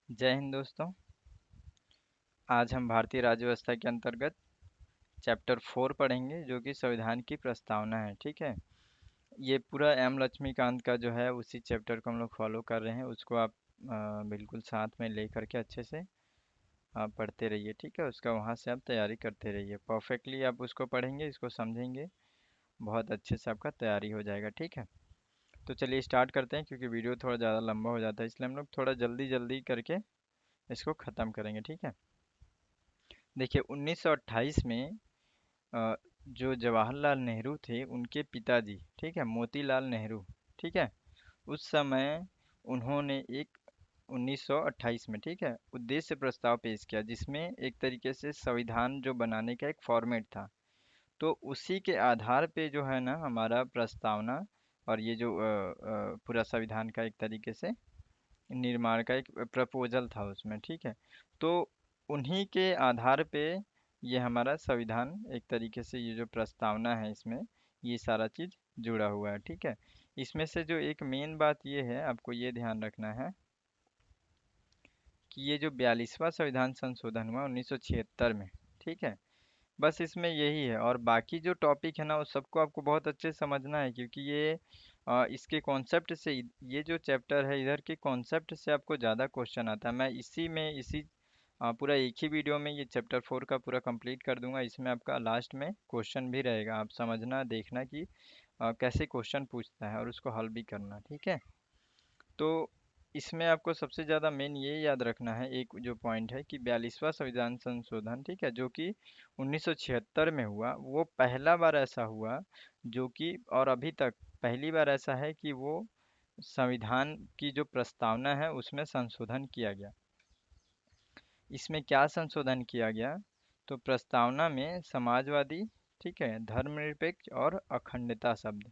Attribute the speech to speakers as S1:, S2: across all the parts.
S1: जय हिंद दोस्तों। आज हम भारतीय राज्य व्यवस्था के अंतर्गत चैप्टर 4 पढ़ेंगे जो कि संविधान की प्रस्तावना है। ठीक है, ये पूरा एम लक्ष्मीकांत का जो है उसी चैप्टर को हम लोग फॉलो कर रहे हैं। उसको आप बिल्कुल साथ में ले करके अच्छे से आप पढ़ते रहिए। ठीक है, उसका वहाँ से आप तैयारी करते रहिए। परफेक्टली आप उसको पढ़ेंगे, इसको समझेंगे, बहुत अच्छे से आपका तैयारी हो जाएगा। ठीक है, तो चलिए स्टार्ट करते हैं क्योंकि वीडियो थोड़ा ज़्यादा लंबा हो जाता है, इसलिए हम लोग थोड़ा जल्दी जल्दी करके इसको ख़त्म करेंगे। ठीक है, देखिए 1928 में अ, जो जवाहरलाल नेहरू थे उनके पिताजी, ठीक है, मोतीलाल नेहरू, ठीक है, उस समय उन्होंने एक 1928 में, ठीक है, उद्देश्य प्रस्ताव पेश किया जिसमें एक तरीके से संविधान जो बनाने का एक फॉर्मेट था। तो उसी के आधार पे जो है ना हमारा प्रस्तावना और ये जो पूरा संविधान का एक तरीके से निर्माण का एक प्रपोजल था उसमें। ठीक है, तो उन्हीं के आधार पे ये हमारा संविधान एक तरीके से ये जो प्रस्तावना है इसमें ये सारा चीज़ जुड़ा हुआ है। ठीक है, इसमें से जो एक मेन बात ये है आपको ये ध्यान रखना है कि ये जो 42वां संविधान संशोधन हुआ 1976 में, ठीक है, बस इसमें यही है। और बाकी जो टॉपिक है ना उस सबको आपको बहुत अच्छे से समझना है क्योंकि ये इसके कॉन्सेप्ट से ये जो चैप्टर है इधर के कॉन्सेप्ट से आपको ज़्यादा क्वेश्चन आता है। मैं इसी पूरा एक ही वीडियो में ये चैप्टर 4 का पूरा कंप्लीट कर दूंगा। इसमें आपका लास्ट में क्वेश्चन भी रहेगा, आप समझना देखना कि कैसे क्वेश्चन पूछता है और उसको हल भी करना। ठीक है, तो इसमें आपको सबसे ज़्यादा मेन ये याद रखना है, एक जो पॉइंट है कि 42वां संविधान संशोधन, ठीक है, जो कि 1976 में हुआ, वो पहला बार ऐसा हुआ जो कि और अभी तक पहली बार ऐसा है कि वो संविधान की जो प्रस्तावना है उसमें संशोधन किया गया। इसमें क्या संशोधन किया गया, तो प्रस्तावना में समाजवादी, ठीक है, धर्मनिरपेक्ष और अखंडता शब्द,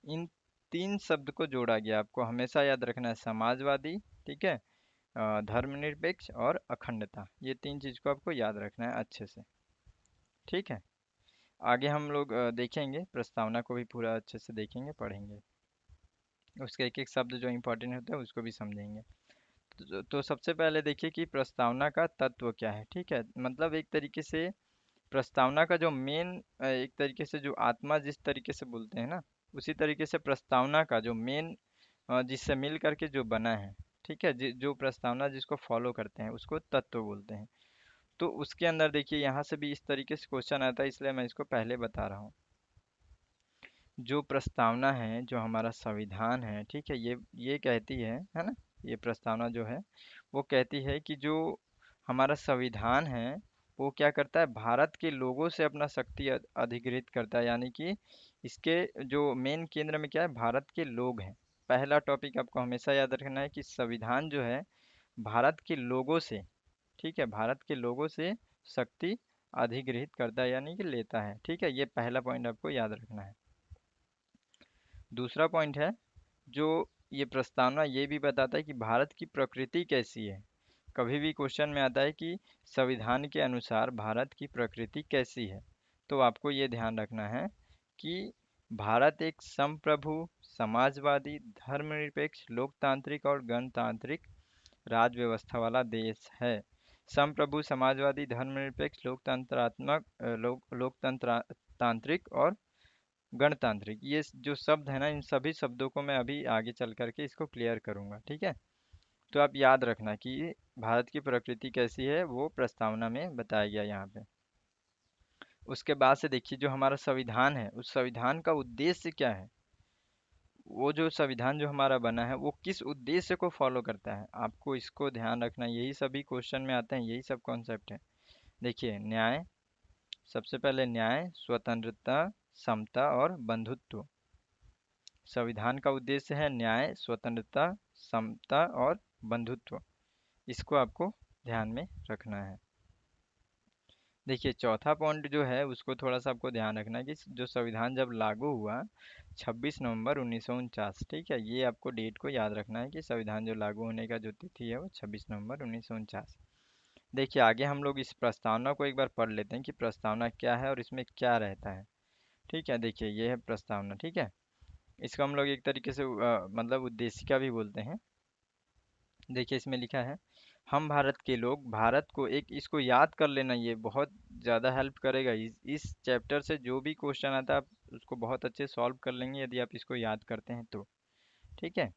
S1: इन तीन शब्द को जोड़ा गया। आपको हमेशा याद रखना है समाजवादी, ठीक है, धर्मनिरपेक्ष और अखंडता, ये तीन चीज़ को आपको याद रखना है अच्छे से। ठीक है, आगे हम लोग देखेंगे प्रस्तावना को भी पूरा अच्छे से देखेंगे, पढ़ेंगे, उसके एक एक शब्द जो इम्पोर्टेंट होता है उसको भी समझेंगे। तो सबसे पहले देखिए कि प्रस्तावना का तत्व क्या है। ठीक है, मतलब एक तरीके से प्रस्तावना का जो मेन एक तरीके से जो आत्मा जिस तरीके से बोलते हैं ना, उसी तरीके से प्रस्तावना का जो मेन जिससे मिल करके जो बना है, ठीक है, जो प्रस्तावना जिसको फॉलो करते हैं उसको तत्व बोलते हैं। तो उसके अंदर देखिए यहाँ से भी इस तरीके से क्वेश्चन आता है, इसलिए मैं इसको पहले बता रहा हूँ। जो प्रस्तावना है, जो हमारा संविधान है, ठीक है, ये कहती है ना, ये प्रस्तावना जो है वो कहती है कि जो हमारा संविधान है वो क्या करता है, भारत के लोगों से अपना शक्ति अधिग्रहित करता है, यानी कि इसके जो मेन केंद्र में क्या है, भारत के लोग हैं। पहला टॉपिक आपको हमेशा याद रखना है कि संविधान जो है भारत के लोगों से, ठीक है, भारत के लोगों से शक्ति अधिग्रहित करता है यानी कि लेता है। ठीक है, ये पहला पॉइंट आपको याद रखना है। दूसरा पॉइंट है, जो ये प्रस्तावना ये भी बताता है कि भारत की प्रकृति कैसी है। कभी भी क्वेश्चन में आता है कि संविधान के अनुसार भारत की प्रकृति कैसी है, तो आपको ये ध्यान रखना है कि भारत एक संप्रभु, समाजवादी, धर्मनिरपेक्ष, लोकतांत्रिक और गणतांत्रिक राज व्यवस्था वाला देश है। संप्रभु, समाजवादी, धर्मनिरपेक्ष, लोकतंत्रात्मक लोकतंत्र तांत्रिक और गणतांत्रिक, ये जो शब्द है ना इन सभी शब्दों को मैं अभी आगे चल करके इसको क्लियर करूंगा। ठीक है, तो आप याद रखना कि भारत की प्रकृति कैसी है वो प्रस्तावना में बताया गया यहाँ पे। उसके बाद से देखिए जो हमारा संविधान है उस संविधान का उद्देश्य क्या है, वो जो संविधान जो हमारा बना है वो किस उद्देश्य को फॉलो करता है, आपको इसको ध्यान रखना। यही सभी क्वेश्चन में आते हैं, यही सब कॉन्सेप्ट है। देखिए न्याय, सबसे पहले न्याय, स्वतंत्रता, समता और बंधुत्व। संविधान का उद्देश्य है न्याय, स्वतंत्रता, समता और बंधुत्व, इसको आपको ध्यान में रखना है। देखिए चौथा पॉइंट जो है उसको थोड़ा सा आपको ध्यान रखना है कि जो संविधान जब लागू हुआ 26 नवंबर 1949, ठीक है, ये आपको डेट को याद रखना है कि संविधान जो लागू होने का जो तिथि है वो 26 नवंबर 1949। देखिए आगे हम लोग इस प्रस्तावना को एक बार पढ़ लेते हैं कि प्रस्तावना क्या है और इसमें क्या रहता है। ठीक है, देखिए ये है प्रस्तावना। ठीक है, इसको हम लोग एक तरीके से मतलब उद्देशिका भी बोलते हैं। देखिए इसमें लिखा है, हम भारत के लोग भारत को एक, इसको याद कर लेना, ये बहुत ज़्यादा हेल्प करेगा। इस चैप्टर से जो भी क्वेश्चन आता है आप उसको बहुत अच्छे सॉल्व कर लेंगे यदि आप इसको याद करते हैं तो। ठीक है।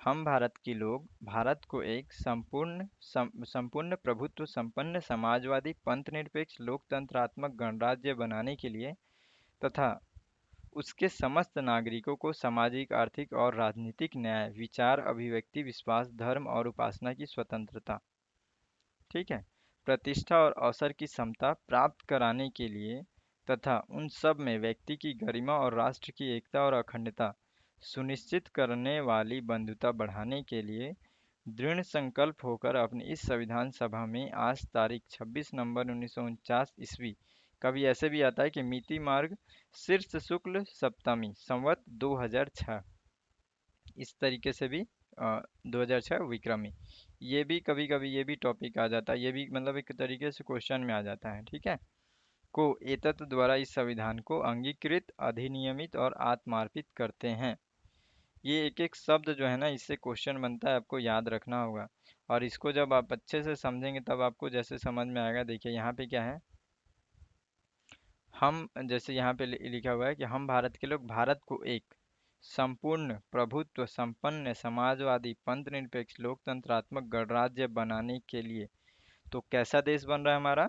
S1: हम भारत के लोग भारत को एक संपूर्ण प्रभुत्व संपन्न समाजवादी पंथ निरपेक्ष लोकतंत्रात्मक गणराज्य बनाने के लिए तथा उसके समस्त नागरिकों को सामाजिक आर्थिक और राजनीतिक न्याय विचार अभिव्यक्ति विश्वास धर्म और उपासना की स्वतंत्रता, ठीक है, प्रतिष्ठा और अवसर की समता प्राप्त कराने के लिए तथा उन सब में व्यक्ति की गरिमा और राष्ट्र की एकता और अखंडता सुनिश्चित करने वाली बंधुता बढ़ाने के लिए दृढ़ संकल्प होकर अपनी इस संविधान सभा में आज तारीख 26 नवंबर 1949 ईस्वी, कभी ऐसे भी आता है कि मिति मार्ग शीर्ष शुक्ल सप्तमी संवत 2006, इस तरीके से भी 2006 विक्रमी, ये भी कभी कभी ये भी टॉपिक आ जाता है, ये भी मतलब एक तरीके से क्वेश्चन में आ जाता है। ठीक है। को एतत् द्वारा इस संविधान को अंगीकृत अधिनियमित और आत्मार्पित करते हैं। ये एक एक शब्द जो है ना इससे क्वेश्चन बनता है, आपको याद रखना होगा। और इसको जब आप अच्छे से समझेंगे तब आपको जैसे समझ में आएगा। देखिए यहाँ पे क्या है, हम जैसे यहाँ पे लिखा हुआ है कि हम भारत के लोग भारत को एक संपूर्ण प्रभुत्व संपन्न समाजवादी पंथ निरपेक्ष लोकतंत्रात्मक गणराज्य बनाने के लिए, तो कैसा देश बन रहा है हमारा।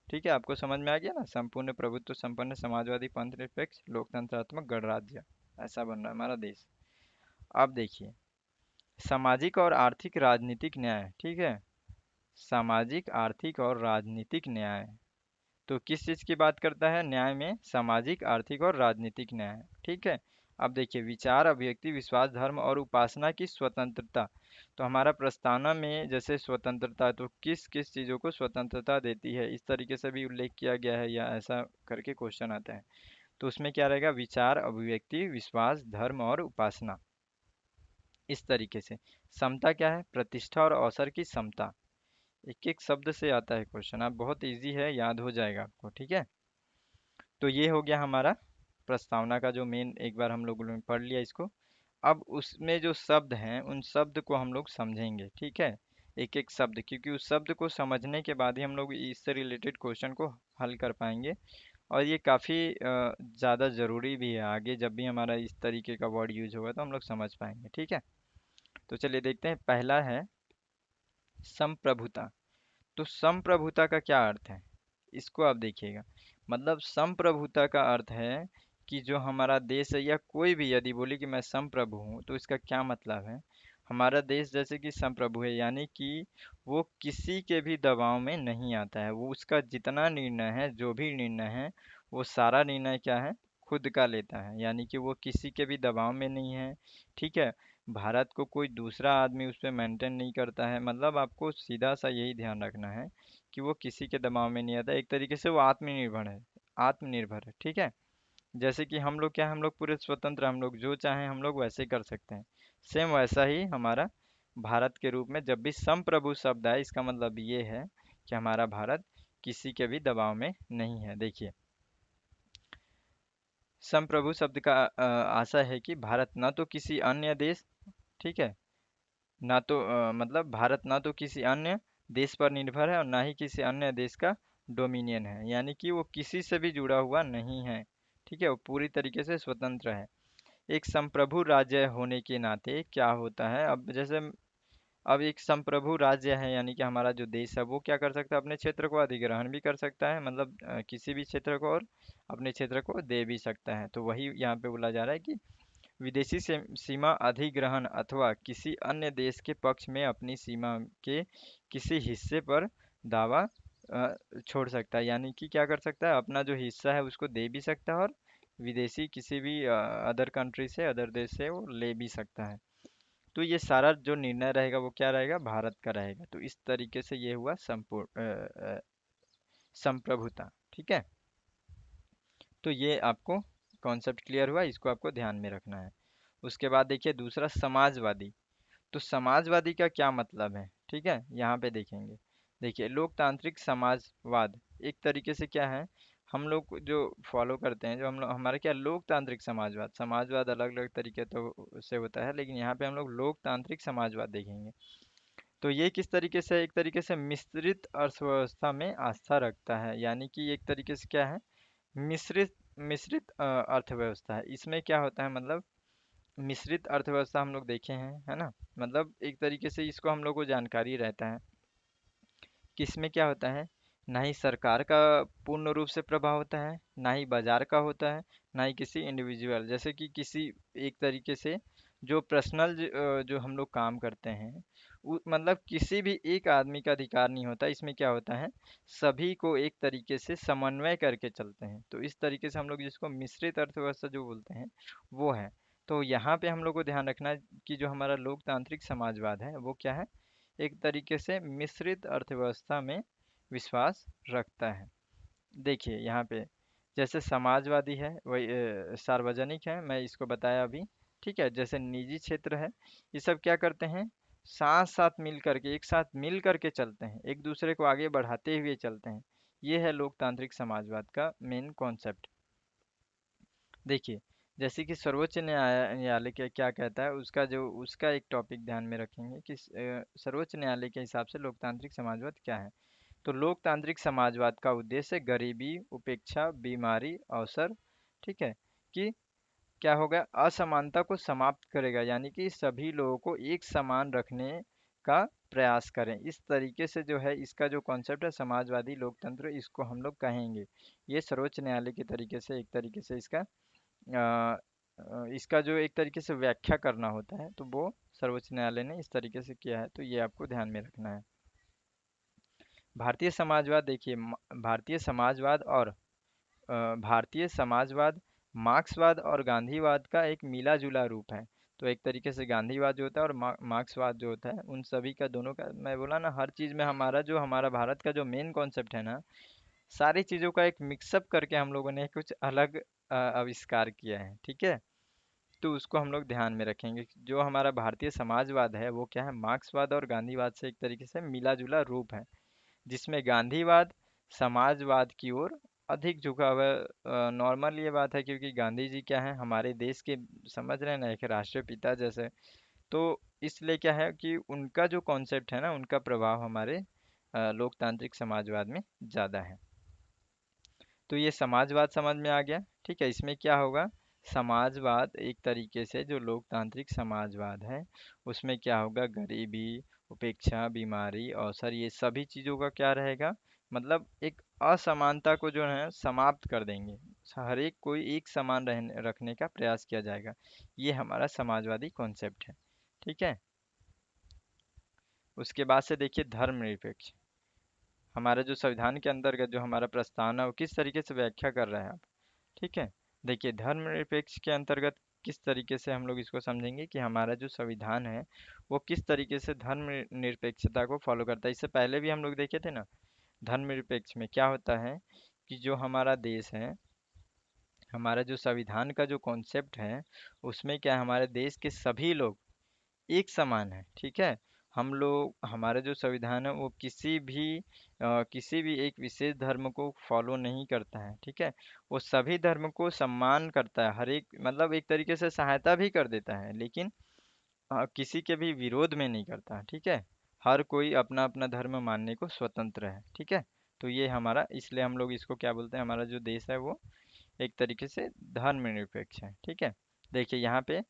S1: ठीक है, आपको समझ में आ गया ना, संपूर्ण प्रभुत्व संपन्न समाजवादी पंथ निरपेक्ष लोकतंत्रात्मक गणराज्य, ऐसा बन रहा है हमारा देश। अब देखिए, सामाजिक और आर्थिक राजनीतिक न्याय, ठीक है, सामाजिक आर्थिक और राजनीतिक न्याय, तो किस चीज़ की बात करता है न्याय में, सामाजिक आर्थिक और राजनीतिक न्याय। ठीक है। अब देखिए, विचार अभिव्यक्ति विश्वास धर्म और उपासना की स्वतंत्रता, तो हमारा प्रस्तावना में जैसे स्वतंत्रता, तो किस किस चीज़ों को स्वतंत्रता देती है, इस तरीके से भी उल्लेख किया गया है या ऐसा करके क्वेश्चन आता है। तो उसमें क्या रहेगा, विचार अभिव्यक्ति विश्वास धर्म और उपासना, इस तरीके से। समता क्या है, प्रतिष्ठा और अवसर की समता, एक एक शब्द से आता है क्वेश्चन, आप बहुत इजी है, याद हो जाएगा आपको। ठीक है। तो ये हो गया हमारा प्रस्तावना का जो मेन, एक बार हम लोगों ने पढ़ लिया इसको। अब उसमें जो शब्द हैं उन शब्द को हम लोग समझेंगे। ठीक है, एक एक शब्द, क्योंकि उस शब्द को समझने के बाद ही हम लोग इससे रिलेटेड क्वेश्चन को हल कर पाएंगे। और ये काफ़ी ज़्यादा ज़रूरी भी है, आगे जब भी हमारा इस तरीके का वर्ड यूज होगा तो हम लोग समझ पाएंगे। ठीक है। तो चलिए देखते हैं, पहला है संप्रभुता। तो संप्रभुता का क्या अर्थ है, इसको आप देखिएगा। मतलब संप्रभुता का अर्थ है कि जो हमारा देश है या कोई भी यदि बोले कि मैं संप्रभु हूँ, तो इसका क्या मतलब है। हमारा देश जैसे कि संप्रभु है, यानी कि वो किसी के भी दबाव में नहीं आता है, वो उसका जितना निर्णय है, जो भी निर्णय है, वो सारा निर्णय क्या है, खुद का लेता है, यानी कि वो किसी के भी दबाव में नहीं है। ठीक है। भारत को कोई दूसरा आदमी उस पर मेंटेन नहीं करता है, मतलब आपको सीधा सा यही ध्यान रखना है कि वो किसी के दबाव में नहीं आता, एक तरीके से वो आत्मनिर्भर है, आत्मनिर्भर है। ठीक है। जैसे कि हम लोग क्या है, हम लोग पूरे स्वतंत्र, हम लोग जो चाहें हम लोग वैसे कर सकते हैं। सेम वैसा ही हमारा भारत के रूप में जब भी संप्रभु शब्द आए, इसका मतलब ये है कि हमारा भारत किसी के भी दबाव में नहीं है। देखिए, संप्रभु शब्द का आशा है कि भारत न तो किसी अन्य देश, ठीक है, ना तो मतलब भारत ना तो किसी अन्य देश पर निर्भर है और ना ही किसी अन्य देश का डोमिनियन है, यानी कि वो किसी से भी जुड़ा हुआ नहीं है। ठीक है, वो पूरी तरीके से स्वतंत्र है। एक संप्रभु राज्य होने के नाते क्या होता है, अब जैसे अब एक संप्रभु राज्य है, यानी कि हमारा जो देश है वो क्या कर सकता है, अपने क्षेत्र को अधिग्रहण भी कर सकता है, मतलब किसी भी क्षेत्र को, और अपने क्षेत्र को दे भी सकता है। तो वही यहाँ पे बोला जा रहा है कि विदेशी सीमा अधिग्रहण अथवा किसी अन्य देश के पक्ष में अपनी सीमा के किसी हिस्से पर दावा छोड़ सकता है, यानी कि क्या कर सकता है, अपना जो हिस्सा है उसको दे भी सकता है, और विदेशी किसी भी अदर कंट्री से, अदर देश से वो ले भी सकता है। तो ये सारा जो निर्णय रहेगा वो क्या रहेगा, भारत का रहेगा। तो इस तरीके से ये हुआ संप्रभुता। ठीक है। तो ये आपको कॉन्सेप्ट क्लियर हुआ, इसको आपको ध्यान में रखना है। उसके बाद देखिए दूसरा, समाजवादी। तो समाजवादी का क्या मतलब है, ठीक है, यहाँ पे देखेंगे। देखिए, लोकतांत्रिक समाजवाद एक तरीके से क्या है, हम लोग जो फॉलो करते हैं, जो हम लोग हमारा क्या, लोकतांत्रिक समाजवाद, समाजवाद अलग अलग तरीके तो से होता है, लेकिन यहाँ पे हम लोग लोकतांत्रिक समाजवाद देखेंगे। तो ये किस तरीके से, एक तरीके से मिश्रित अर्थव्यवस्था में आस्था रखता है, यानी कि एक तरीके से क्या है, मिश्रित मिश्रित अर्थव्यवस्था है। इसमें क्या होता है, मतलब मिश्रित अर्थव्यवस्था हम लोग देखे हैं, है ना। मतलब एक तरीके से इसको हम लोग को जानकारी रहता है कि इसमें क्या होता है, ना ही सरकार का पूर्ण रूप से प्रभाव होता है, ना ही बाजार का होता है, ना ही किसी इंडिविजुअल, जैसे कि किसी एक तरीके से जो पर्सनल जो हम लोग काम करते हैं, मतलब किसी भी एक आदमी का अधिकार नहीं होता। इसमें क्या होता है, सभी को एक तरीके से समन्वय करके चलते हैं। तो इस तरीके से हम लोग जिसको मिश्रित अर्थव्यवस्था जो बोलते हैं वो है। तो यहाँ पे हम लोग को ध्यान रखना है कि जो हमारा लोकतांत्रिक समाजवाद है वो क्या है, एक तरीके से मिश्रित अर्थव्यवस्था में विश्वास रखता है। देखिए यहाँ पे जैसे समाजवादी है वही सार्वजनिक है, मैं इसको बताया अभी, ठीक है। जैसे निजी क्षेत्र है, ये सब क्या करते हैं, साथ साथ मिल करके, एक साथ मिल करके चलते हैं, एक दूसरे को आगे बढ़ाते हुए चलते हैं। ये है लोकतांत्रिक समाजवाद का मेन कॉन्सेप्ट। देखिए जैसे कि सर्वोच्च न्यायालय क्या कहता है, उसका जो उसका एक टॉपिक ध्यान में रखेंगे कि सर्वोच्च न्यायालय के हिसाब से लोकतांत्रिक समाजवाद क्या है। तो लोकतांत्रिक समाजवाद का उद्देश्य गरीबी, उपेक्षा, बीमारी, अवसर, ठीक है, कि क्या होगा, असमानता को समाप्त करेगा, यानी कि सभी लोगों को एक समान रखने का प्रयास करें। इस तरीके से जो है इसका जो कॉन्सेप्ट है समाजवादी लोकतंत्र, इसको हम लोग कहेंगे। ये सर्वोच्च न्यायालय के तरीके से, एक तरीके से इसका जो एक तरीके से व्याख्या करना होता है, तो वो सर्वोच्च न्यायालय ने इस तरीके से किया है। तो ये आपको ध्यान में रखना है। भारतीय समाजवाद देखिए, भारतीय समाजवाद और भारतीय समाजवाद मार्क्सवाद और गांधीवाद का एक मिला जुला रूप है। तो एक तरीके से गांधीवाद जो होता है और मार्क्सवाद जो होता है, उन सभी का, दोनों का, मैं बोला ना, हर चीज़ में हमारा जो, हमारा भारत का जो मेन कॉन्सेप्ट है ना, सारी चीज़ों का एक मिक्सअप करके हम लोगों ने कुछ अलग आविष्कार किया है, ठीक है। तो उसको हम लोग ध्यान में रखेंगे। जो हमारा भारतीय समाजवाद है वो क्या है, मार्क्सवाद और गांधीवाद से एक तरीके से मिला जुला रूप है, जिसमें गांधीवाद समाजवाद की ओर अधिक झुका हुआ है। नॉर्मल ये बात है क्योंकि गांधी जी क्या है, हमारे देश के, समझ रहे हैं ना, एक राष्ट्रपिता जैसे। तो इसलिए क्या है कि उनका जो कॉन्सेप्ट है ना, उनका प्रभाव हमारे लोकतांत्रिक समाजवाद में ज़्यादा है। तो ये समाजवाद समझ में आ गया, ठीक है। इसमें क्या होगा, समाजवाद एक तरीके से जो लोकतांत्रिक समाजवाद है उसमें क्या होगा, गरीबी, उपेक्षा, बीमारी, अवसर, ये सभी चीज़ों का क्या रहेगा, मतलब एक असमानता को जो है समाप्त कर देंगे। हर एक कोई एक समान रहने रखने का प्रयास किया जाएगा। ये हमारा समाजवादी कॉन्सेप्ट है, ठीक है। उसके बाद से देखिए धर्मनिरपेक्ष, हमारे जो संविधान के अंतर्गत जो हमारा प्रस्तावना है वो किस तरीके से व्याख्या कर रहा है आप, ठीक है। देखिए धर्मनिरपेक्ष के अंतर्गत किस तरीके से हम लोग इसको समझेंगे कि हमारा जो संविधान है वो किस तरीके से धर्मनिरपेक्षता को फॉलो करता है। इससे पहले भी हम लोग देखे थे ना, धर्मनिरपेक्ष में क्या होता है कि जो हमारा देश है, हमारा जो संविधान का जो कॉन्सेप्ट है, उसमें क्या है, हमारे देश के सभी लोग एक समान है, ठीक है। हम लोग, हमारा जो संविधान है वो किसी भी एक विशेष धर्म को फॉलो नहीं करता है, ठीक है। वो सभी धर्म को सम्मान करता है, हर एक, मतलब एक तरीके से सहायता भी कर देता है, लेकिन किसी के भी विरोध में नहीं करता, ठीक है। हर कोई अपना अपना धर्म मानने को स्वतंत्र है, ठीक है। तो ये हमारा, इसलिए हम लोग इसको क्या बोलते हैं, हमारा जो देश है वो एक तरीके से धर्मनिरपेक्ष है, ठीक है। देखिए यहाँ पे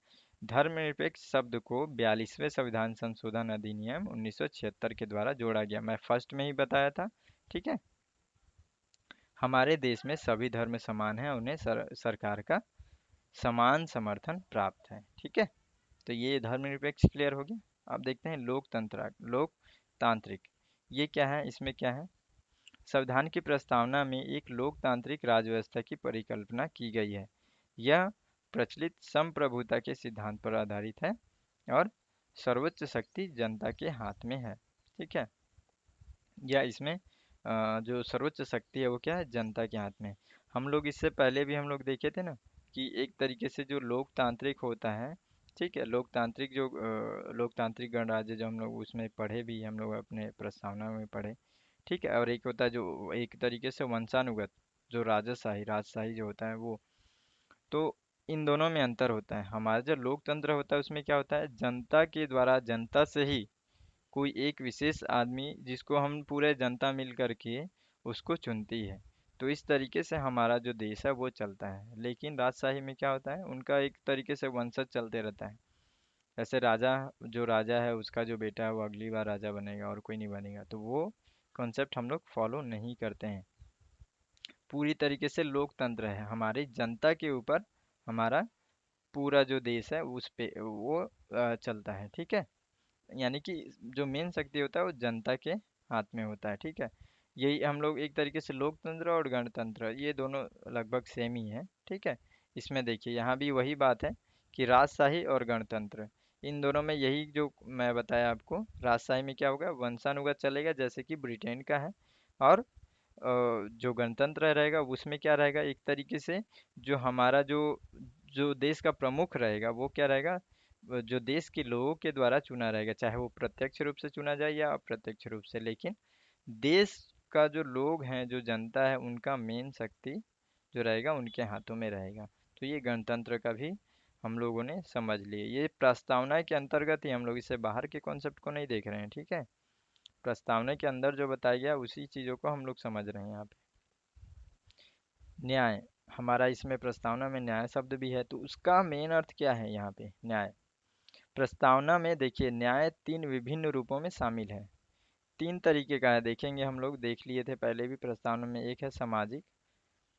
S1: धर्मनिरपेक्ष शब्द को 42वें संविधान संशोधन अधिनियम 1976 के द्वारा जोड़ा गया, मैं फर्स्ट में ही बताया था, ठीक है। हमारे देश में सभी धर्म समान हैं, उन्हें सरकार का समान समर्थन प्राप्त है, ठीक है। तो ये धर्मनिरपेक्ष क्लियर हो गया। अब देखते हैं लोकतांत्रिक, ये क्या है, इसमें क्या है, संविधान की प्रस्तावना में एक लोकतांत्रिक राज्य व्यवस्था की परिकल्पना की गई है। यह प्रचलित संप्रभुता के सिद्धांत पर आधारित है और सर्वोच्च शक्ति जनता के हाथ में है, ठीक है। या इसमें जो सर्वोच्च शक्ति है वो क्या है, जनता के हाथ में है। हम लोग इससे पहले भी हम लोग देखे थे ना कि एक तरीके से जो लोकतांत्रिक होता है, ठीक है, लोकतांत्रिक जो लोकतांत्रिक गणराज्य जो हम लोग उसमें पढ़े भी, हम लोग अपने प्रस्तावना में पढ़े, ठीक है। और एक होता है जो एक तरीके से वंशानुगत, जो राजशाही राजशाही जो होता है वो। तो इन दोनों में अंतर होता है। हमारा जो लोकतंत्र होता है उसमें क्या होता है, जनता के द्वारा, जनता से ही कोई एक विशेष आदमी जिसको हम पूरे जनता मिल करके उसको चुनती है। तो इस तरीके से हमारा जो देश है वो चलता है। लेकिन राजशाही में क्या होता है, उनका एक तरीके से वंशज चलते रहता है। जैसे राजा, जो राजा है उसका जो बेटा है वो अगली बार राजा बनेगा और कोई नहीं बनेगा, तो वो कॉन्सेप्ट हम लोग फॉलो नहीं करते हैं। पूरी तरीके से लोकतंत्र है, हमारी जनता के ऊपर हमारा पूरा जो देश है उस पे वो चलता है। ठीक है, यानी कि जो मेन शक्ति होता है वो जनता के हाथ में होता है। ठीक है, यही हम लोग एक तरीके से लोकतंत्र और गणतंत्र ये दोनों लगभग सेम ही है। ठीक है, इसमें देखिए यहाँ भी वही बात है कि राजशाही और गणतंत्र, इन दोनों में यही जो मैं बताया आपको, राजशाही में क्या होगा, वंशानुगत चलेगा जैसे कि ब्रिटेन का है। और जो गणतंत्र रहेगा उसमें क्या रहेगा, एक तरीके से जो हमारा जो जो देश का प्रमुख रहेगा वो क्या रहेगा, जो देश के लोगों के द्वारा चुना रहेगा, चाहे वो प्रत्यक्ष रूप से चुना जाए या अप्रत्यक्ष रूप से, लेकिन देश का जो लोग हैं, जो जनता है, उनका मेन शक्ति जो रहेगा उनके हाथों में रहेगा। तो ये गणतंत्र का भी हम लोगों ने समझ लिए, ये प्रस्तावना के अंतर्गत ही, हम लोग इससे बाहर के कॉन्सेप्ट को नहीं देख रहे हैं। ठीक है, प्रस्तावना के अंदर जो बताया गया उसी चीज़ों को हम लोग समझ रहे हैं यहाँ पे। न्याय, हमारा इसमें प्रस्तावना में न्याय शब्द भी है, तो उसका मेन अर्थ क्या है यहाँ पे, न्याय। प्रस्तावना में देखिए न्याय तीन विभिन्न रूपों में शामिल है। तीन तरीके का है, देखेंगे हम लोग, देख लिए थे पहले भी प्रस्तावना में। एक है सामाजिक,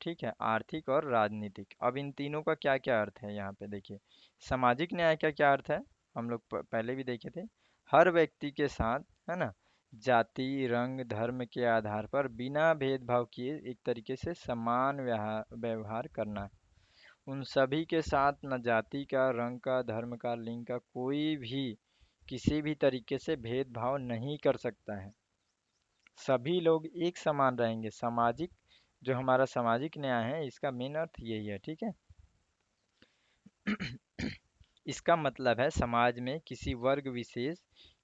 S1: ठीक है, आर्थिक और राजनीतिक। अब इन तीनों का क्या क्या अर्थ है यहाँ पे देखिए। सामाजिक न्याय का क्या अर्थ है, हम लोग पहले भी देखे थे। हर व्यक्ति के साथ, है ना, जाति रंग धर्म के आधार पर बिना भेदभाव किए एक तरीके से समान व्यवहार करना। उन सभी के साथ न जाति का, रंग का, धर्म का, लिंग का कोई भी किसी भी तरीके से भेदभाव नहीं कर सकता है। सभी लोग एक समान रहेंगे। सामाजिक, जो हमारा सामाजिक न्याय है, इसका मेन अर्थ यही है। ठीक है, इसका मतलब है समाज में किसी वर्ग विशेष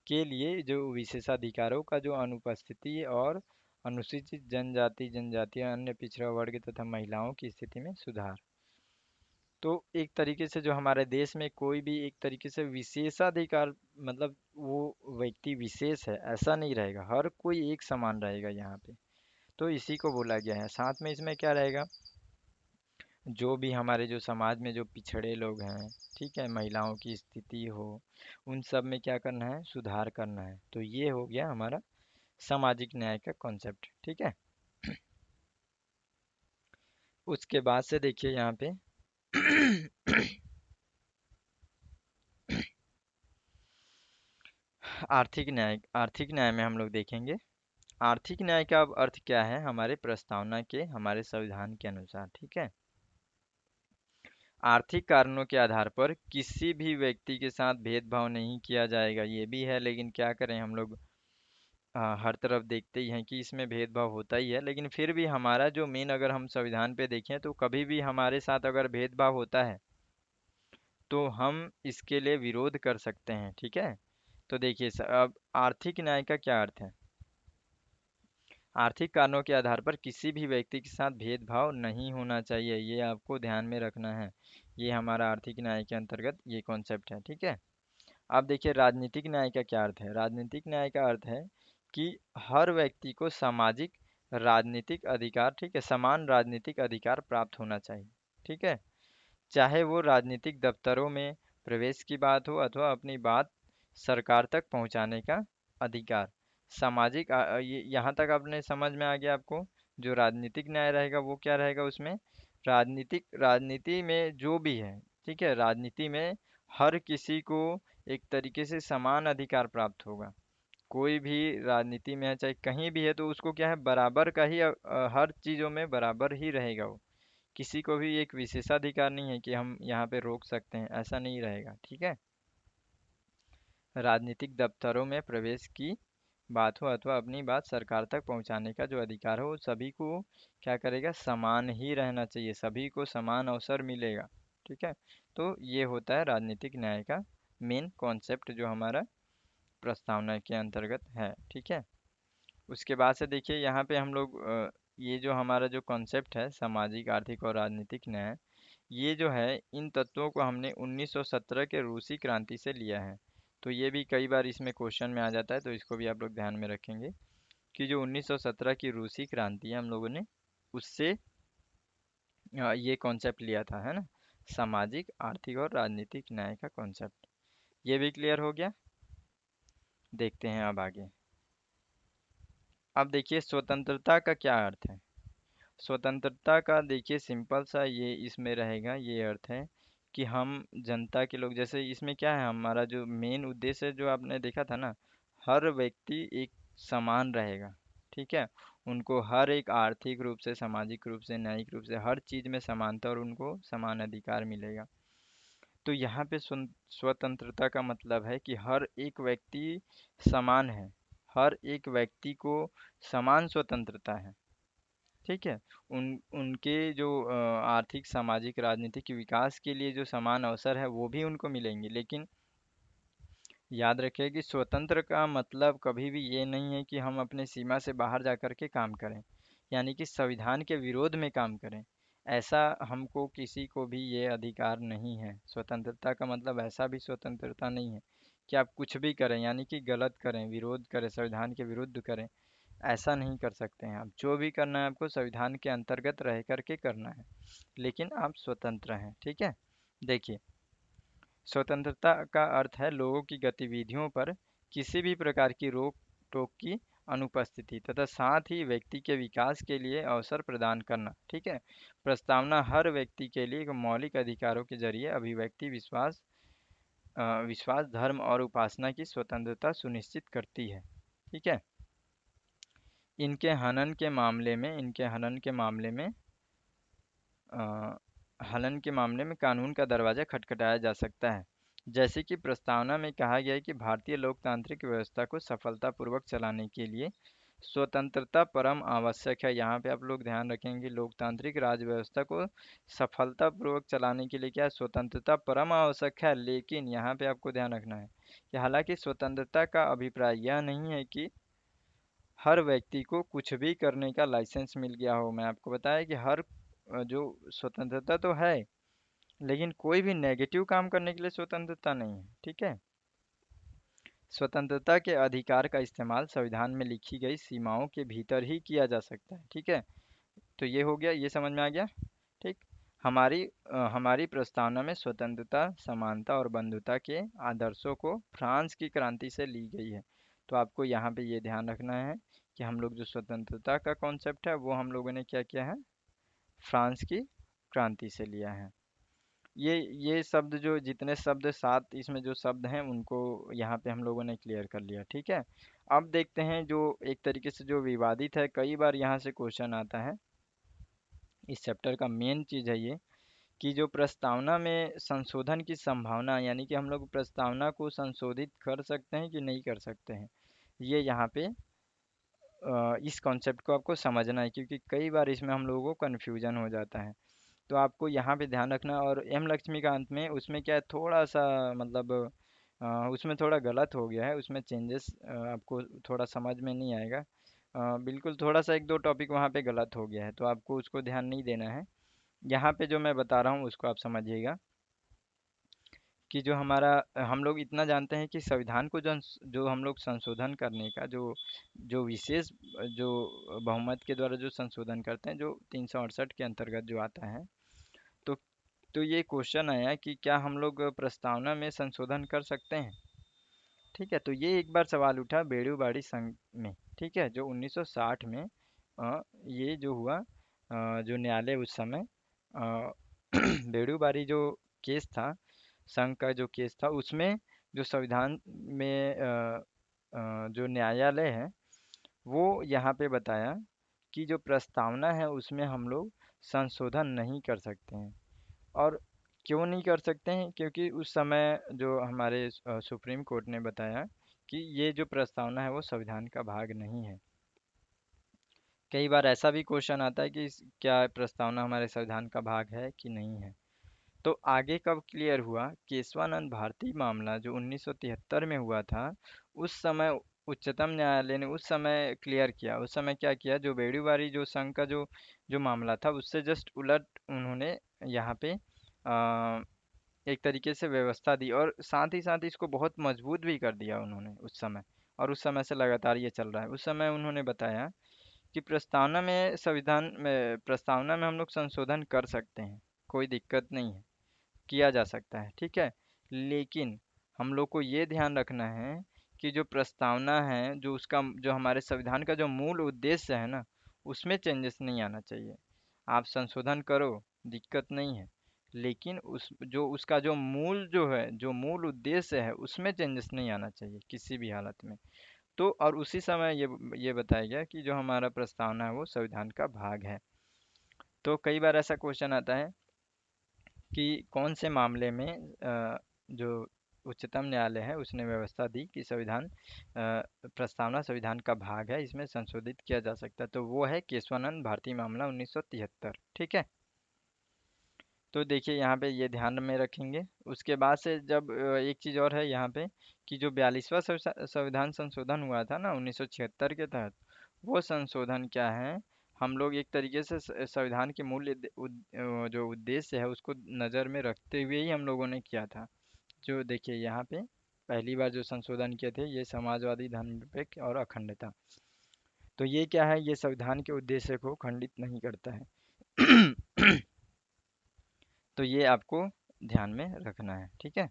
S1: के लिए जो विशेषाधिकारों का जो अनुपस्थिति और अनुसूचित जनजाति, जनजातीय, अन्य पिछड़ा वर्ग तथा महिलाओं की स्थिति में सुधार। तो एक तरीके से जो हमारे देश में कोई भी एक तरीके से विशेषाधिकार, मतलब वो व्यक्ति विशेष है ऐसा नहीं रहेगा, हर कोई एक समान रहेगा यहाँ पे। तो इसी को बोला गया है। साथ में इसमें क्या रहेगा, जो भी हमारे जो समाज में जो पिछड़े लोग हैं, ठीक है, महिलाओं की स्थिति हो, उन सब में क्या करना है, सुधार करना है। तो ये हो गया हमारा सामाजिक न्याय का कॉन्सेप्ट। ठीक है, उसके बाद से देखिए यहाँ पे आर्थिक न्याय, आर्थिक न्याय में हम लोग देखेंगे आर्थिक न्याय का अब अर्थ क्या है हमारे प्रस्तावना के, हमारे संविधान के अनुसार। ठीक है, आर्थिक कारणों के आधार पर किसी भी व्यक्ति के साथ भेदभाव नहीं किया जाएगा, ये भी है। लेकिन क्या करें हम लोग, हर तरफ देखते ही हैं कि इसमें भेदभाव होता ही है। लेकिन फिर भी हमारा जो मेन, अगर हम संविधान पे देखें तो कभी भी हमारे साथ अगर भेदभाव होता है तो हम इसके लिए विरोध कर सकते हैं। ठीक है, तो देखिए अब आर्थिक न्याय का क्या अर्थ है। आर्थिक कारणों के आधार पर किसी भी व्यक्ति के साथ भेदभाव नहीं होना चाहिए, ये आपको ध्यान में रखना है। ये हमारा आर्थिक न्याय के अंतर्गत ये कॉन्सेप्ट है। ठीक है, अब देखिए राजनीतिक न्याय का क्या अर्थ है। राजनीतिक न्याय का अर्थ है कि हर व्यक्ति को सामाजिक राजनीतिक अधिकार, ठीक है, समान राजनीतिक अधिकार प्राप्त होना चाहिए। ठीक है, चाहे वो राजनीतिक दफ्तरों में प्रवेश की बात हो अथवा अपनी बात सरकार तक पहुंचाने का अधिकार। सामाजिक ये यहाँ तक आपने समझ में आ गया आपको। जो राजनीतिक न्याय रहेगा वो क्या रहेगा उसमें, राजनीति में जो भी है, ठीक है, राजनीति में हर किसी को एक तरीके से समान अधिकार प्राप्त होगा। कोई भी राजनीति में है, चाहे कहीं भी है, तो उसको क्या है, बराबर का ही हर चीज़ों में बराबर ही रहेगा वो। किसी को भी एक विशेषाधिकार नहीं है कि हम यहाँ पे रोक सकते हैं, ऐसा नहीं रहेगा। ठीक है, राजनीतिक दफ्तरों में प्रवेश की बात हो अथवा अपनी बात सरकार तक पहुंचाने का जो अधिकार हो, वो सभी को क्या करेगा, समान ही रहना चाहिए, सभी को समान अवसर मिलेगा। ठीक है, तो ये होता है राजनीतिक न्याय का मेन कॉन्सेप्ट जो हमारा प्रस्तावना के अंतर्गत है। ठीक है, उसके बाद से देखिए यहाँ पे हम लोग ये जो हमारा जो कॉन्सेप्ट है सामाजिक, आर्थिक और राजनीतिक न्याय, ये जो है इन तत्वों को हमने 1917 के रूसी क्रांति से लिया है। तो ये भी कई बार इसमें क्वेश्चन में आ जाता है, तो इसको भी आप लोग ध्यान में रखेंगे कि जो 1917 की रूसी क्रांति है हम लोगों ने उससे ये कॉन्सेप्ट लिया था, है ना, सामाजिक आर्थिक और राजनीतिक न्याय का कॉन्सेप्ट। ये भी क्लियर हो गया। देखते हैं अब आगे। अब देखिए स्वतंत्रता का क्या अर्थ है। स्वतंत्रता का देखिए सिंपल सा ये इसमें रहेगा, ये अर्थ है कि हम जनता के लोग, जैसे इसमें क्या है, हमारा जो मेन उद्देश्य जो आपने देखा था ना, हर व्यक्ति एक समान रहेगा। ठीक है, उनको हर एक आर्थिक रूप से, सामाजिक रूप से, न्यायिक रूप से हर चीज में समानता और उनको समान अधिकार मिलेगा। तो यहाँ पे स्वतंत्रता का मतलब है कि हर एक व्यक्ति समान है, हर एक व्यक्ति को समान स्वतंत्रता है। ठीक है, उनके जो आर्थिक सामाजिक राजनीतिक विकास के लिए जो समान अवसर है वो भी उनको मिलेंगे। लेकिन याद रखिए कि स्वतंत्र का मतलब कभी भी ये नहीं है कि हम अपने सीमा से बाहर जा कर के काम करें, यानी कि संविधान के विरोध में काम करें। ऐसा हमको किसी को भी ये अधिकार नहीं है। स्वतंत्रता का मतलब ऐसा भी स्वतंत्रता नहीं है कि आप कुछ भी करें, यानी कि गलत करें, विरोध करें, संविधान के विरुद्ध करें। ऐसा नहीं कर सकते हैं आप। जो भी करना है आपको संविधान के अंतर्गत रह करके करना है, लेकिन आप स्वतंत्र हैं। ठीक है, देखिए स्वतंत्रता का अर्थ है लोगों की गतिविधियों पर किसी भी प्रकार की रोक टोक की अनुपस्थिति तथा साथ ही व्यक्ति के विकास के लिए अवसर प्रदान करना। ठीक है, प्रस्तावना हर व्यक्ति के लिए एक मौलिक अधिकारों के जरिए अभिव्यक्ति, विश्वास, धर्म और उपासना की स्वतंत्रता सुनिश्चित करती है। ठीक है, इनके हनन के मामले में अ, हलन के मामले में कानून का दरवाजा खटखटाया जा सकता है। जैसे कि प्रस्तावना में कहा गया है कि भारतीय लोकतांत्रिक व्यवस्था को सफलतापूर्वक चलाने के लिए स्वतंत्रता परम आवश्यक है। यहाँ पे आप लोग ध्यान रखेंगे, लोकतांत्रिक राज व्यवस्था को सफलतापूर्वक चलाने के लिए क्या है? स्वतंत्रता परम आवश्यक है। लेकिन यहाँ पे आपको ध्यान रखना है कि हालांकि स्वतंत्रता का अभिप्राय यह नहीं है कि हर व्यक्ति को कुछ भी करने का लाइसेंस मिल गया हो। मैं आपको बताया कि जो स्वतंत्रता तो है, लेकिन कोई भी नेगेटिव काम करने के लिए स्वतंत्रता नहीं है। ठीक है, स्वतंत्रता के अधिकार का इस्तेमाल संविधान में लिखी गई सीमाओं के भीतर ही किया जा सकता है। ठीक है, तो ये हो गया, ये समझ में आ गया। ठीक, हमारी प्रस्तावना में स्वतंत्रता, समानता और बंधुता के आदर्शों को फ्रांस की क्रांति से ली गई है। तो आपको यहाँ पे ये ध्यान रखना है कि हम लोग जो स्वतंत्रता का कॉन्सेप्ट है वो हम लोगों ने क्या किया है, फ्रांस की क्रांति से लिया है। ये शब्द, जो जितने शब्द, सात इसमें जो शब्द हैं उनको यहाँ पे हम लोगों ने क्लियर कर लिया। ठीक है, अब देखते हैं जो एक तरीके से जो विवादित है, कई बार यहाँ से क्वेश्चन आता है। इस चैप्टर का मेन चीज़ है ये कि जो प्रस्तावना में संशोधन की संभावना, यानी कि हम लोग प्रस्तावना को संशोधित कर सकते हैं कि नहीं कर सकते हैं, ये यहाँ पे इस कॉन्सेप्ट को आपको समझना है, क्योंकि कई बार इसमें हम लोगों को कन्फ्यूजन हो जाता है। तो आपको यहाँ पे ध्यान रखना है। और एम लक्ष्मीकांत में उसमें क्या है, थोड़ा सा मतलब उसमें थोड़ा गलत हो गया है, उसमें चेंजेस आपको थोड़ा समझ में नहीं आएगा। बिल्कुल थोड़ा सा एक दो टॉपिक वहाँ पे गलत हो गया है, तो आपको उसको ध्यान नहीं देना है। यहाँ पे जो मैं बता रहा हूँ उसको आप समझिएगा कि जो हमारा हम लोग इतना जानते हैं कि संविधान को जो जो हम लोग संशोधन करने का जो जो विशेष जो बहुमत के द्वारा जो संशोधन करते हैं, जो 368 के अंतर्गत जो आता है, तो तो ये क्वेश्चन आया कि क्या हम लोग प्रस्तावना में संशोधन कर सकते हैं। ठीक है, तो ये एक बार सवाल उठा बेड़ूबाड़ी संघ में। ठीक है, जो 1960 में ये जो हुआ, जो न्यायालय उस समय अ, बेड़ूबाड़ी जो केस था, संघ का जो केस था, उसमें जो संविधान में जो न्यायालय है वो यहाँ पे बताया कि जो प्रस्तावना है उसमें हम लोग संशोधन नहीं कर सकते हैं। और क्यों नहीं कर सकते हैं, क्योंकि उस समय जो हमारे सुप्रीम कोर्ट ने बताया कि ये जो प्रस्तावना है वो संविधान का भाग नहीं है। कई बार ऐसा भी क्वेश्चन आता है कि क्या प्रस्तावना हमारे संविधान का भाग है कि नहीं है। तो आगे कब क्लियर हुआ, केशवानंद भारती मामला जो 1973 में हुआ था, उस समय उच्चतम न्यायालय ने उस समय क्लियर किया। उस समय क्या किया, जो बेड़ीवारी जो संघ का जो जो मामला था उससे जस्ट उलट उन्होंने यहाँ पे एक तरीके से व्यवस्था दी, और साथ ही साथ इसको बहुत मजबूत भी कर दिया उन्होंने उस समय। और उस समय से लगातार ये चल रहा है। उस समय उन्होंने बताया कि प्रस्तावना में हम लोग संशोधन कर सकते हैं, कोई दिक्कत नहीं है, किया जा सकता है, ठीक है। लेकिन हम लोग को ये ध्यान रखना है कि जो प्रस्तावना है, जो उसका जो हमारे संविधान का जो मूल उद्देश्य है ना, उसमें चेंजेस नहीं आना चाहिए। आप संशोधन करो, दिक्कत नहीं है, लेकिन उस जो उसका जो मूल जो है, जो मूल उद्देश्य है, उसमें चेंजेस नहीं आना चाहिए किसी भी हालत में। तो और उसी समय ये बताया गया कि जो हमारा प्रस्तावना है वो संविधान का भाग है। तो कई बार ऐसा क्वेश्चन आता है कि कौन से मामले में जो उच्चतम न्यायालय है उसने व्यवस्था दी कि प्रस्तावना संविधान का भाग है, इसमें संशोधित किया जा सकता है। तो वो है केशवानंद भारती मामला 1973, ठीक है। तो देखिए यहाँ पे ये ध्यान में रखेंगे। उसके बाद से जब एक चीज़ और है यहाँ पे कि जो 42वां संविधान संशोधन हुआ था ना 1976 के तहत, वो संशोधन क्या है, हम लोग एक तरीके से संविधान के जो उद्देश्य है उसको नज़र में रखते हुए ही हम लोगों ने किया था। जो देखिए यहाँ पे पहली बार जो संशोधन किए थे, ये समाजवादी, धर्मनिरपेक्ष और अखंडता। तो ये क्या है, ये संविधान के उद्देश्य को खंडित नहीं करता है। तो ये आपको ध्यान में रखना है, ठीक है।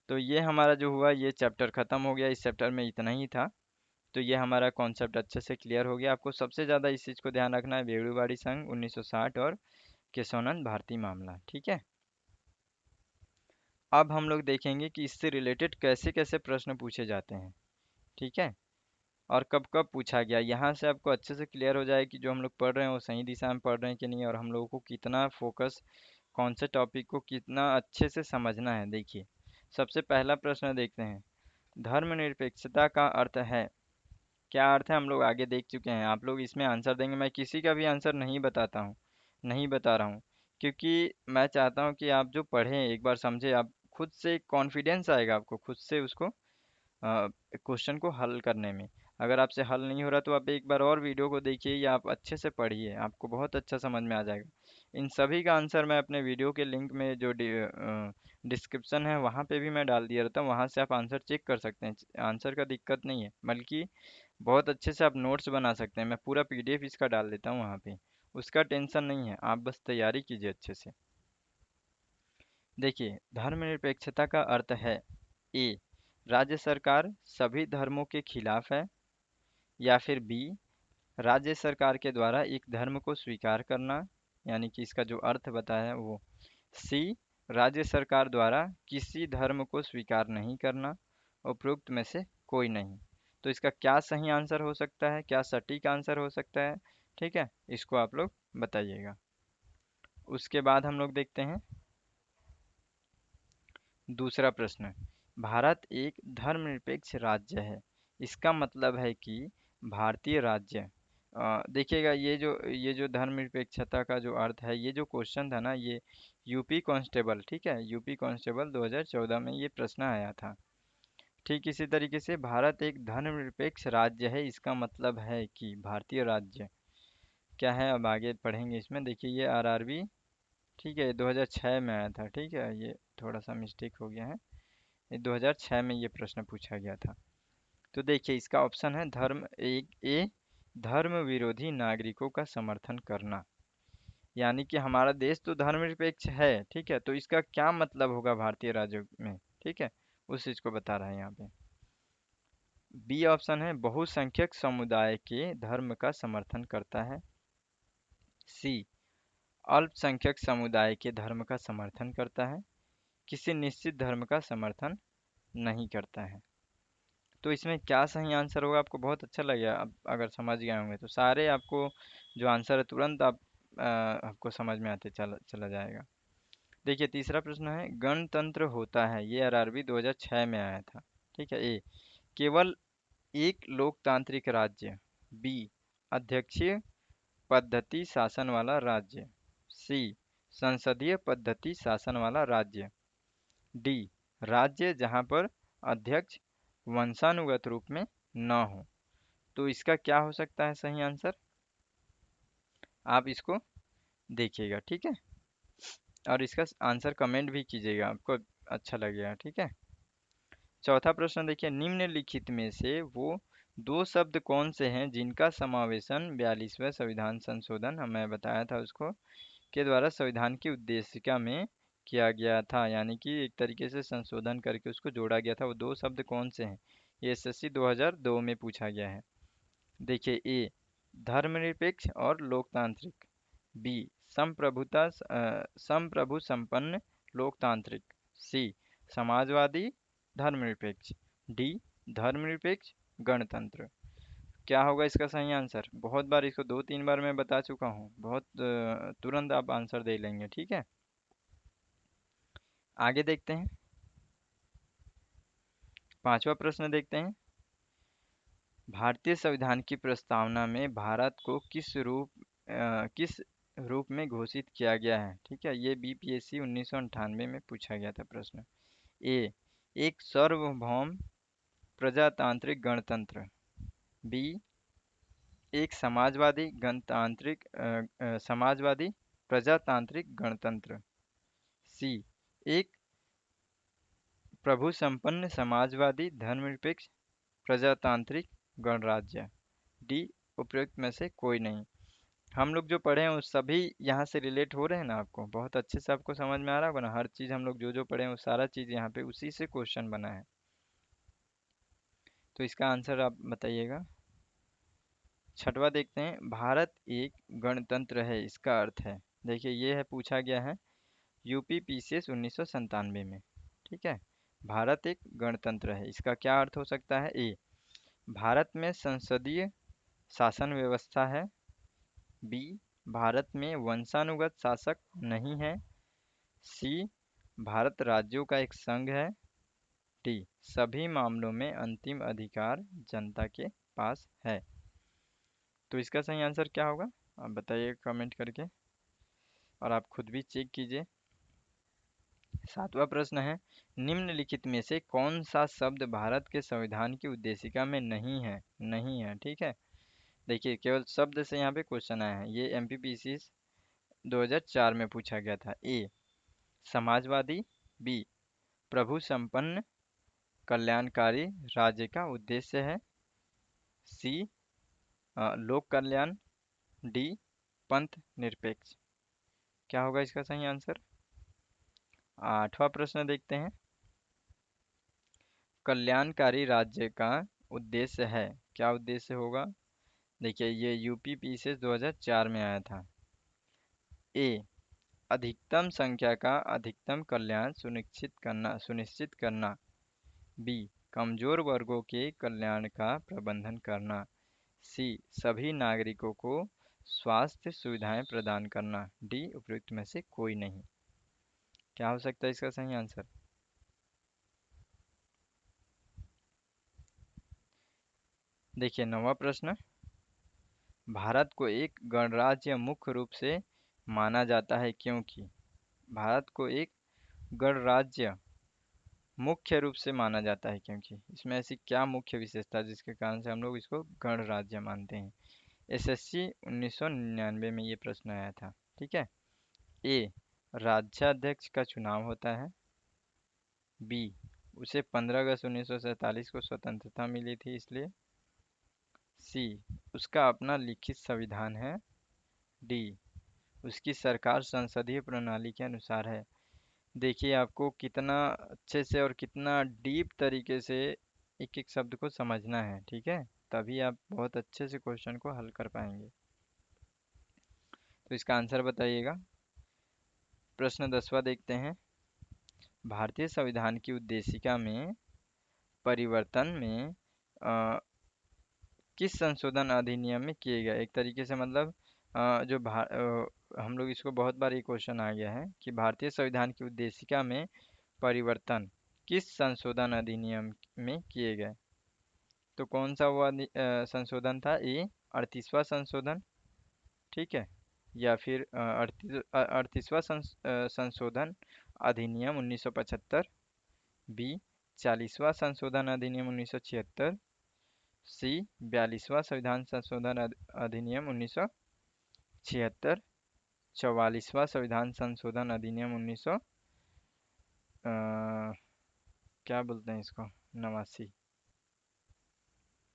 S1: तो ये हमारा जो हुआ, ये चैप्टर ख़त्म हो गया। इस चैप्टर में इतना ही था। तो ये हमारा कॉन्सेप्ट अच्छे से क्लियर हो गया। आपको सबसे ज़्यादा इस चीज़ को ध्यान रखना है, बेड़ूवाड़ी संघ 1960 और केशवानंद भारती मामला, ठीक है। अब हम लोग देखेंगे कि इससे रिलेटेड कैसे कैसे प्रश्न पूछे जाते हैं, ठीक है, और कब कब पूछा गया। यहाँ से आपको अच्छे से क्लियर हो जाए कि जो हम लोग पढ़ रहे हैं वो सही दिशा में पढ़ रहे हैं कि नहीं, और हम लोगों को कितना फोकस, कौन से टॉपिक को कितना अच्छे से समझना है। देखिए सबसे पहला प्रश्न देखते हैं, धर्मनिरपेक्षता का अर्थ है। क्या अर्थ है हम लोग आगे देख चुके हैं, आप लोग इसमें आंसर देंगे। मैं किसी का भी आंसर नहीं बताता हूँ, नहीं बता रहा हूँ, क्योंकि मैं चाहता हूँ कि आप जो पढ़ें एक बार समझे, आप खुद से कॉन्फिडेंस आएगा आपको खुद से उसको क्वेश्चन को हल करने में। अगर आपसे हल नहीं हो रहा तो आप एक बार और वीडियो को देखिए या आप अच्छे से पढ़िए, आपको बहुत अच्छा समझ में आ जाएगा। इन सभी का आंसर मैं अपने वीडियो के लिंक में जो डिस्क्रिप्शन है वहाँ पे भी मैं डाल दिया रहता हूँ, वहाँ से आप आंसर चेक कर सकते हैं। आंसर का दिक्कत नहीं है, बल्कि बहुत अच्छे से आप नोट्स बना सकते हैं। मैं पूरा पीडीएफ इसका डाल देता हूँ वहाँ पे, उसका टेंशन नहीं है, आप बस तैयारी कीजिए अच्छे से। देखिए धर्मनिरपेक्षता का अर्थ है, ए, राज्य सरकार सभी धर्मों के खिलाफ है, या फिर बी, राज्य सरकार के द्वारा एक धर्म को स्वीकार करना, यानी कि इसका जो अर्थ बताया है वो। सी, राज्य सरकार द्वारा किसी धर्म को स्वीकार नहीं करना, उपरोक्त में से कोई नहीं। तो इसका क्या सही आंसर हो सकता है, क्या सटीक आंसर हो सकता है, ठीक है, इसको आप लोग बताइएगा। उसके बाद हम लोग देखते हैं दूसरा प्रश्न, भारत एक धर्मनिरपेक्ष राज्य है, इसका मतलब है कि भारतीय राज्य, देखिएगा ये जो धर्मनिरपेक्षता का जो अर्थ है, ये जो क्वेश्चन था ना, ये यूपी कांस्टेबल, ठीक है, यूपी कांस्टेबल 2014 में ये प्रश्न आया था। ठीक इसी तरीके से भारत एक धर्मनिरपेक्ष राज्य है, इसका मतलब है कि भारतीय राज्य क्या है, अब आगे पढ़ेंगे इसमें। देखिए ये आरआरबी, ठीक है, 2006 में आया था, ठीक है, ये थोड़ा सा मिस्टेक हो गया है, ये 2006 में ये प्रश्न पूछा गया था। तो देखिए इसका ऑप्शन है धर्म एक ए, धर्म विरोधी नागरिकों का समर्थन करना, यानी कि हमारा देश तो धर्मनिरपेक्ष है, ठीक है, तो इसका क्या मतलब होगा भारतीय राज्यों में, ठीक है, उस चीज को बता रहा है यहाँ पे। बी ऑप्शन है बहुसंख्यक समुदाय के धर्म का समर्थन करता है। सी, अल्पसंख्यक समुदाय के धर्म का समर्थन करता है, किसी निश्चित धर्म का समर्थन नहीं करता है। तो इसमें क्या सही आंसर होगा, आपको बहुत अच्छा लगेगा अब अगर समझ गए होंगे तो। सारे आपको जो आंसर है तुरंत आपको समझ में आते चला चला जाएगा। देखिए तीसरा प्रश्न है, गणतंत्र होता है, ये आरआरबी 2006 में आया था, ठीक है। ए, केवल एक लोकतांत्रिक राज्य। बी, अध्यक्षीय पद्धति शासन वाला राज्य। सी, संसदीय पद्धति शासन वाला राज्य। डी, राज्य जहाँ पर अध्यक्ष वंशानुगत रूप में न हो। तो इसका क्या हो सकता है सही आंसर, आप इसको देखिएगा, ठीक है। और इसका आंसर कमेंट भी कीजिएगा, आपको अच्छा लगेगा, ठीक है। चौथा प्रश्न देखिए, निम्नलिखित में से वो दो शब्द कौन से हैं जिनका समावेशन 42वें संविधान संशोधन, मैं बताया था उसको, के द्वारा संविधान की उद्देशिका में किया गया था, यानी कि एक तरीके से संशोधन करके उसको जोड़ा गया था। वो दो शब्द कौन से हैं, ये एसएससी 2002 में पूछा गया है। देखिए, ए धर्मनिरपेक्ष और लोकतांत्रिक, बी संप्रभु संपन्न लोकतांत्रिक, सी समाजवादी धर्मनिरपेक्ष, डी धर्मनिरपेक्ष गणतंत्र। क्या होगा इसका सही आंसर? बहुत बार इसको 2-3 बार मैं बता चुका हूँ, बहुत तुरंत आप आंसर दे लेंगे, ठीक है। आगे देखते हैं, पांचवा प्रश्न देखते हैं। भारतीय संविधान की प्रस्तावना में भारत को किस रूप में घोषित किया गया है, ठीक है। ये बीपीएससी 1998 में पूछा गया था प्रश्न। ए एक सार्वभौम प्रजातांत्रिक गणतंत्र, बी एक समाजवादी प्रजातांत्रिक गणतंत्र, सी एक प्रभु संपन्न समाजवादी धर्मनिरपेक्ष प्रजातांत्रिक गणराज्य, डी उपयुक्त में से कोई नहीं। हम लोग जो पढ़े हैं वो सभी यहाँ से रिलेट हो रहे हैं ना, आपको बहुत अच्छे से आपको समझ में आ रहा होगा ना, हर चीज़ हम लोग जो जो पढ़े हैं वो सारा चीज़ यहाँ पे उसी से क्वेश्चन बना है। तो इसका आंसर आप बताइएगा। छठवा देखते हैं, भारत एक गणतंत्र है, इसका अर्थ है, देखिए ये है पूछा गया है यूपी पीसीएस 1997 में, ठीक है। भारत एक गणतंत्र है, इसका क्या अर्थ हो सकता है? ए भारत में संसदीय शासन व्यवस्था है, बी भारत में वंशानुगत शासक नहीं है, सी भारत राज्यों का एक संघ है, डी सभी मामलों में अंतिम अधिकार जनता के पास है। तो इसका सही आंसर क्या होगा, आप बताइए कमेंट करके, और आप खुद भी चेक कीजिए। सातवां प्रश्न है, निम्नलिखित में से कौन सा शब्द भारत के संविधान की उद्देशिका में नहीं है, ठीक है। देखिए, केवल शब्द से यहाँ पे क्वेश्चन आया है, ये एमपीपीसी 2004 में पूछा गया था। ए समाजवादी, बी प्रभु संपन्न कल्याणकारी राज्य का उद्देश्य है, सी लोक कल्याण, डी पंथ निरपेक्ष। क्या होगा इसका सही आंसर? आठवां प्रश्न देखते हैं, कल्याणकारी राज्य का उद्देश्य है, क्या उद्देश्य होगा? देखिए, ये यूपी पीसीएस 2004 में आया था। ए अधिकतम संख्या का अधिकतम कल्याण सुनिश्चित करना, बी कमजोर वर्गों के कल्याण का प्रबंधन करना, सी सभी नागरिकों को स्वास्थ्य सुविधाएं प्रदान करना, डी उपयुक्त में से कोई नहीं। क्या हो सकता है इसका सही आंसर? देखिए, नवा प्रश्न, भारत को एक गणराज्य मुख्य रूप से माना जाता है क्योंकि, भारत को एक गणराज्य मुख्य रूप से माना जाता है क्योंकि, इसमें ऐसी क्या मुख्य विशेषता है जिसके कारण से हम लोग इसको गणराज्य मानते हैं? एसएससी 1999 में ये प्रश्न आया था, ठीक है। ए राज्याध्यक्ष का चुनाव होता है, बी उसे 15 अगस्त 1947 को स्वतंत्रता मिली थी इसलिए, सी उसका अपना लिखित संविधान है, डी उसकी सरकार संसदीय प्रणाली के अनुसार है। देखिए, आपको कितना अच्छे से और कितना डीप तरीके से एक एक शब्द को समझना है, ठीक है, तभी आप बहुत अच्छे से क्वेश्चन को हल कर पाएंगे। तो इसका आंसर बताइएगा। प्रश्न 10वां देखते हैं, भारतीय संविधान की उद्देशिका में परिवर्तन में अ, किस संशोधन अधिनियम में किए गए, एक तरीके से मतलब हम लोग इसको बहुत बार ये क्वेश्चन आ गया है कि भारतीय संविधान की उद्देशिका में परिवर्तन किस संशोधन अधिनियम में किए गए। तो कौन सा वो संशोधन था? ए 38वां संशोधन, ठीक है, या फिर 38वां संशोधन अधिनियम 1975, बी 40वां संशोधन अधिनियम 1976, सी 42वां संविधान संशोधन अधिनियम 1976, 44वां संविधान संशोधन अधिनियम 1900 क्या बोलते हैं इसको, 89,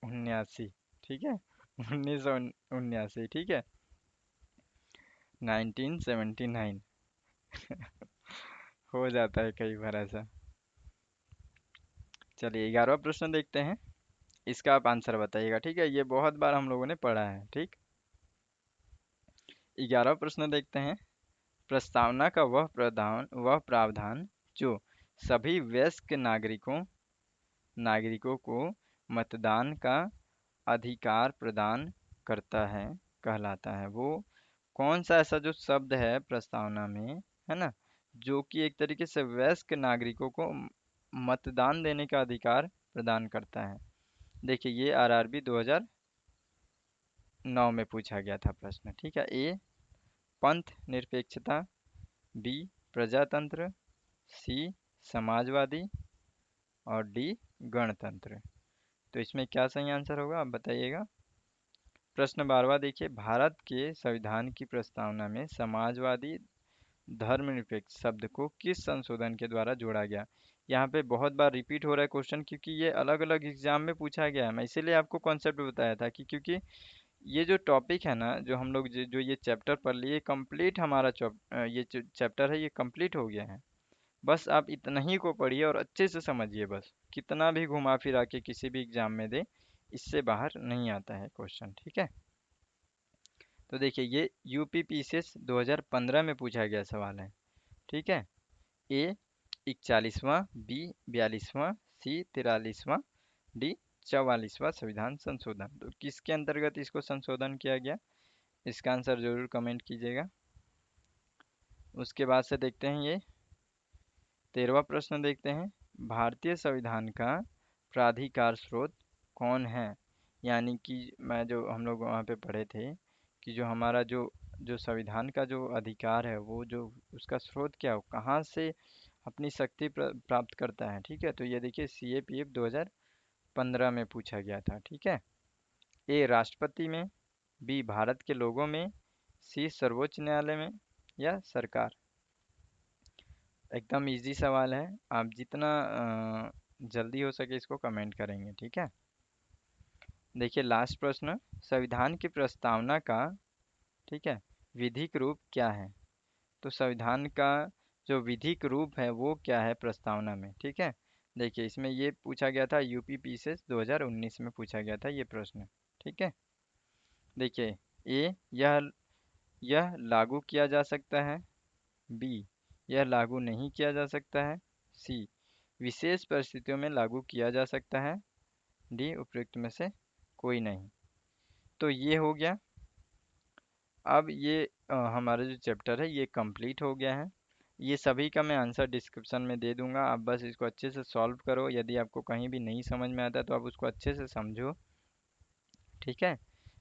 S1: 79, ठीक है। 1979, ठीक है। 1979। हो जाता है कई बार ऐसा। चलिए 11वां प्रश्न देखते हैं। इसका आप आंसर बताइएगा, ठीक है। ये बहुत बार हम लोगों ने पढ़ा है, ठीक। 11वां प्रश्न देखते हैं। प्रस्तावना का वह प्रावधान जो सभी वयस्क नागरिकों को मतदान का अधिकार प्रदान करता है कहलाता है। वो कौन सा ऐसा जो शब्द है प्रस्तावना में, है ना, जो कि एक तरीके से वयस्क नागरिकों को मतदान देने का अधिकार प्रदान करता है। देखिए ये आरआरबी 2009 में पूछा गया था प्रश्न, ठीक है। ए पंथ निरपेक्षता, बी प्रजातंत्र, सी समाजवादी और डी गणतंत्र। तो इसमें क्या सही आंसर होगा आप बताइएगा। प्रश्न 12वां देखिए, भारत के संविधान की प्रस्तावना में समाजवादी धर्मनिरपेक्ष शब्द को किस संशोधन के द्वारा जोड़ा गया। यहाँ पे बहुत बार रिपीट हो रहा है क्वेश्चन, क्योंकि ये अलग अलग एग्जाम में पूछा गया है। मैं इसीलिए आपको कॉन्सेप्ट बताया था कि क्योंकि ये जो टॉपिक है ना, जो हम लोग जो ये चैप्टर पढ़ लिए कंप्लीट, हमारा ये जो चैप्टर है ये कंप्लीट हो गया है। बस आप इतना ही को पढ़िए और अच्छे से समझिए। बस कितना भी घुमा फिरा के किसी भी एग्जाम में दे, इससे बाहर नहीं आता है क्वेश्चन, ठीक है। तो देखिए ये यूपी पीसीएस 2015 में पूछा गया सवाल है, ठीक है। ए 41वां, बी 42वां, सी 43वां, डी 44वां संविधान संशोधन। तो किसके अंतर्गत इसको संशोधन किया गया, इसका आंसर जरूर कमेंट कीजिएगा। उसके बाद से देखते हैं ये 13वां प्रश्न देखते हैं। भारतीय संविधान का प्राधिकार स्रोत कौन है। यानी कि मैं जो हम लोग वहाँ पे पढ़े थे कि जो हमारा जो जो संविधान का जो अधिकार है, वो जो उसका स्रोत क्या हो, कहाँ से अपनी शक्ति प्राप्त करता है, ठीक है। तो ये देखिए CAPF 2015 में पूछा गया था, ठीक है। ए राष्ट्रपति में, बी भारत के लोगों में, सी सर्वोच्च न्यायालय में या सरकार। एकदम इजी सवाल है, आप जितना जल्दी हो सके इसको कमेंट करेंगे, ठीक है। देखिए लास्ट प्रश्न, संविधान की प्रस्तावना का, ठीक है, विधिक रूप क्या है। तो संविधान का जो विधिक रूप है वो क्या है प्रस्तावना में, ठीक है। देखिए इसमें ये पूछा गया था, यूपी पीसीएस 2019 में पूछा गया था ये प्रश्न, ठीक है। देखिए ए यह लागू किया जा सकता है, बी यह लागू नहीं किया जा सकता है, सी विशेष परिस्थितियों में लागू किया जा सकता है, डी उपयुक्त में से कोई नहीं। तो ये हो गया। अब ये हमारा जो चैप्टर है ये कंप्लीट हो गया है। ये सभी का मैं आंसर डिस्क्रिप्शन में दे दूंगा, आप बस इसको अच्छे से सॉल्व करो। यदि आपको कहीं भी नहीं समझ में आता तो आप उसको अच्छे से समझो, ठीक है।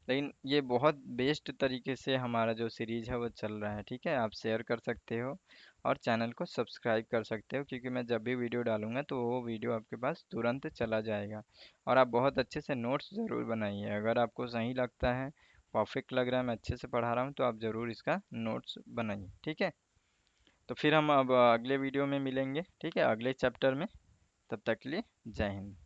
S1: लेकिन ये बहुत बेस्ट तरीके से हमारा जो सीरीज है वो चल रहा है, ठीक है। आप शेयर कर सकते हो और चैनल को सब्सक्राइब कर सकते हो, क्योंकि मैं जब भी वीडियो डालूंगा तो वो वीडियो आपके पास तुरंत चला जाएगा। और आप बहुत अच्छे से नोट्स ज़रूर बनाइए। अगर आपको सही लगता है, परफेक्ट लग रहा है, मैं अच्छे से पढ़ा रहा हूँ, तो आप ज़रूर इसका नोट्स बनाइए, ठीक है। तो फिर हम अब अगले वीडियो में मिलेंगे, ठीक है, अगले चैप्टर में। तब तक के लिए जय हिंद।